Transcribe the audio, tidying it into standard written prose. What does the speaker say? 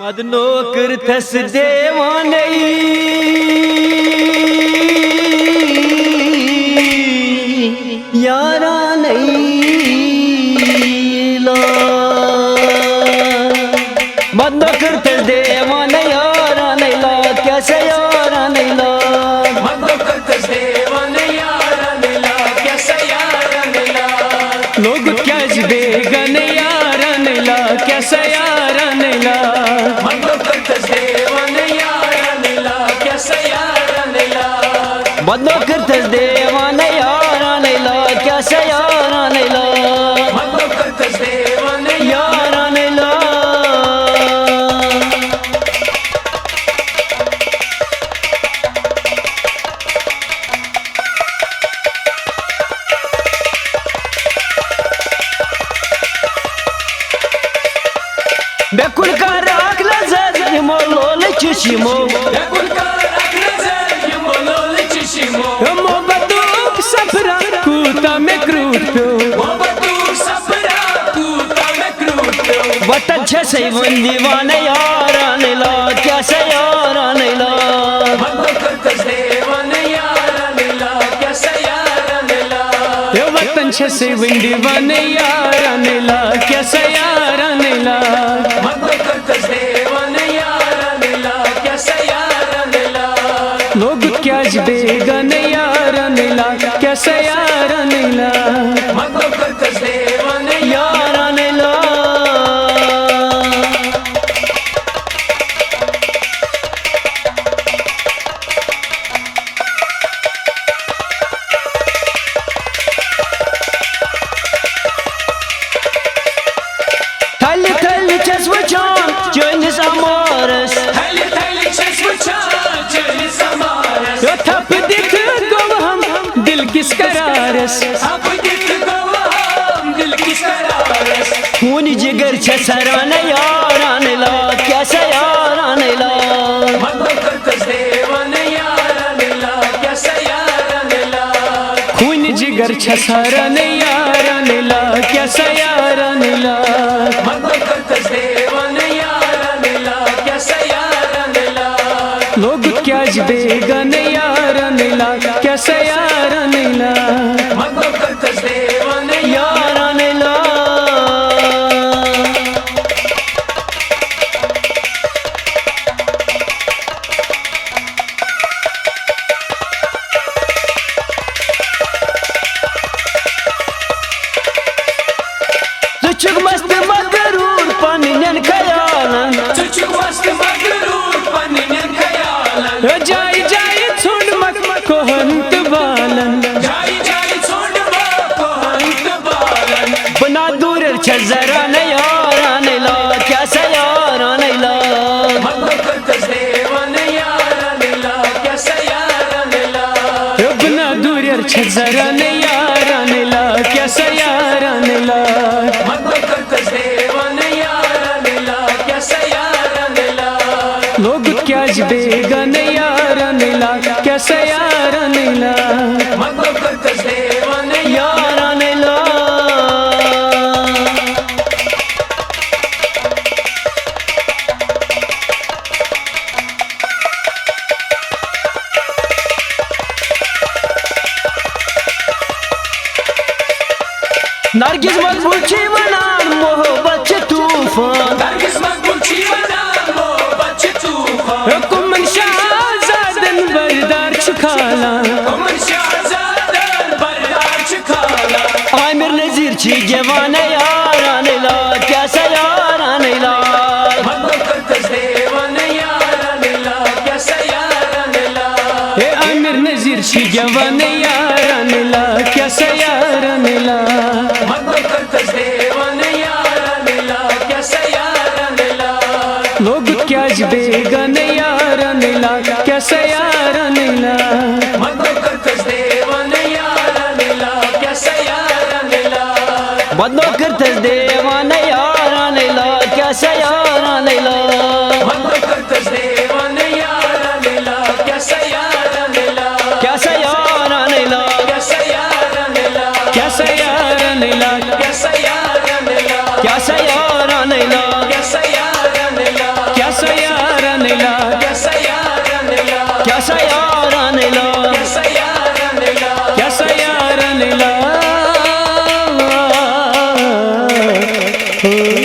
मदनो करथस देवाने यारा नहीं ला मदनो करथस देवाने यारा नहीं ला कैसे यारा नहीं ला मदनो करथस देवाने यारा नहीं ला कैसे यारा नहीं ला लोग क्या बेगन यारा नहीं ला कैसे यारा नहीं ला मदनो करथस देवाने यारा नहीं ला कैसे यारा नहीं ला मदनो करथस देवाने यारा नहीं ला कैसे यारा नहीं ला मदनो करथस देवाने यारा नहीं ला बेकुल कर अखला जज यमो लोल चिशिमो बेकुल कर अखला जज यमो लोल चिशिमो यमो बदूक सफरा कूता में क्रूट पे वो बतूर सफरा कूता में क्रूट पे वतन छे सही वन दीवाने यारा नहीं ला कैसे यारा नहीं ला मदनो करथस देवाने यारा नहीं ला कैसे यारा नहीं ला ये वतन छे सही वन दीवाने यारा नहीं ला कैसे यारा नहीं ला मदनो करथस देवाने यारा नहीं ला कैसे यारा नहीं ला लोग क्या बेगन यारा नहीं ला कैसे यारा नहीं ला मदनो करथस देवाने यारा नहीं ला थल थल चस वचान चोनिस अमारस थैली थैली छस वचान चली समारस यो थप दिख गो हम दिल किस करारस अब दिख गो हम दिल किस करारस खून जिगर छे सराने यारा नहीं ला कैसे यारा नहीं ला मदनो करथस देवाने यारा नहीं ला कैसे यारा नहीं ला खून जिगर छे सराने यारा नहीं ला कैसे यारा नहीं ला मदनो करथस देवाने यारा नहीं ला कैसे यारा नहीं ला लोग क्या बेगन यारा नहीं ला कैसे यारा नहीं ला मदनो करथस देवाने यारा नहीं ला तुझ मस्त मगरूर पनियन खयालन चुचु मस्त मगरूर पनियन खयालन जाई जाई छोड़ मत कोहंत बालन जाई जाई छोड़ को हंत बालन बना दूर छे जरा नहीं यारा नहीं ला कैसे यारा नहीं ला मदनो करथस देवाने यारा नहीं ला कैसे यारा नहीं ला बना दूर छे जरा नहीं यारा नहीं ला कैसे यारा नहीं ला मदनो करथस देवाने यारा नहीं ला कैसे यारा नहीं ला लोग क्या बेगन यारा नहीं ला कैसे यारा नहीं ला मदनो करथस देवाने यारा नहीं ला नरगिस मकबूची बनान मोहब्बत छे तूफान नरगिस मकबूल जीवना मोहब्बत छे तूफान हुकुमन शाहजादन बरदार छुखाला उमर शाहजादन बरदार छखाला आमिर नजीर छी जवान यारा नहीं ला कैसे यारा नहीं ला मदनो करथस देवाने यारा नहीं ला कैसे यारा नहीं ला हे आमिर नजीर छी जवान यारा नहीं ला कैसे यारा नहीं ला मदनो करथस देवाने यारा नहीं ला कैसे यारा नहीं ला लोग क्या बेगन यारा नहीं ला कैसे यारा नहीं ला मदनो करथस देवाने यारा नहीं ला कैसे यारा नहीं ला बदलो करथस देवाने यारा नहीं ला कैसे यारा नहीं ला मदनो करथस देवाने यारा नहीं ला कैसे यारा नहीं ला कैसे यारा नहीं ला कैसे यारा नहीं ला कैसे यारा नहीं ला कैसे यारा नहीं ला कैसे यारा नहीं ला कैसे यारा नहीं ला हो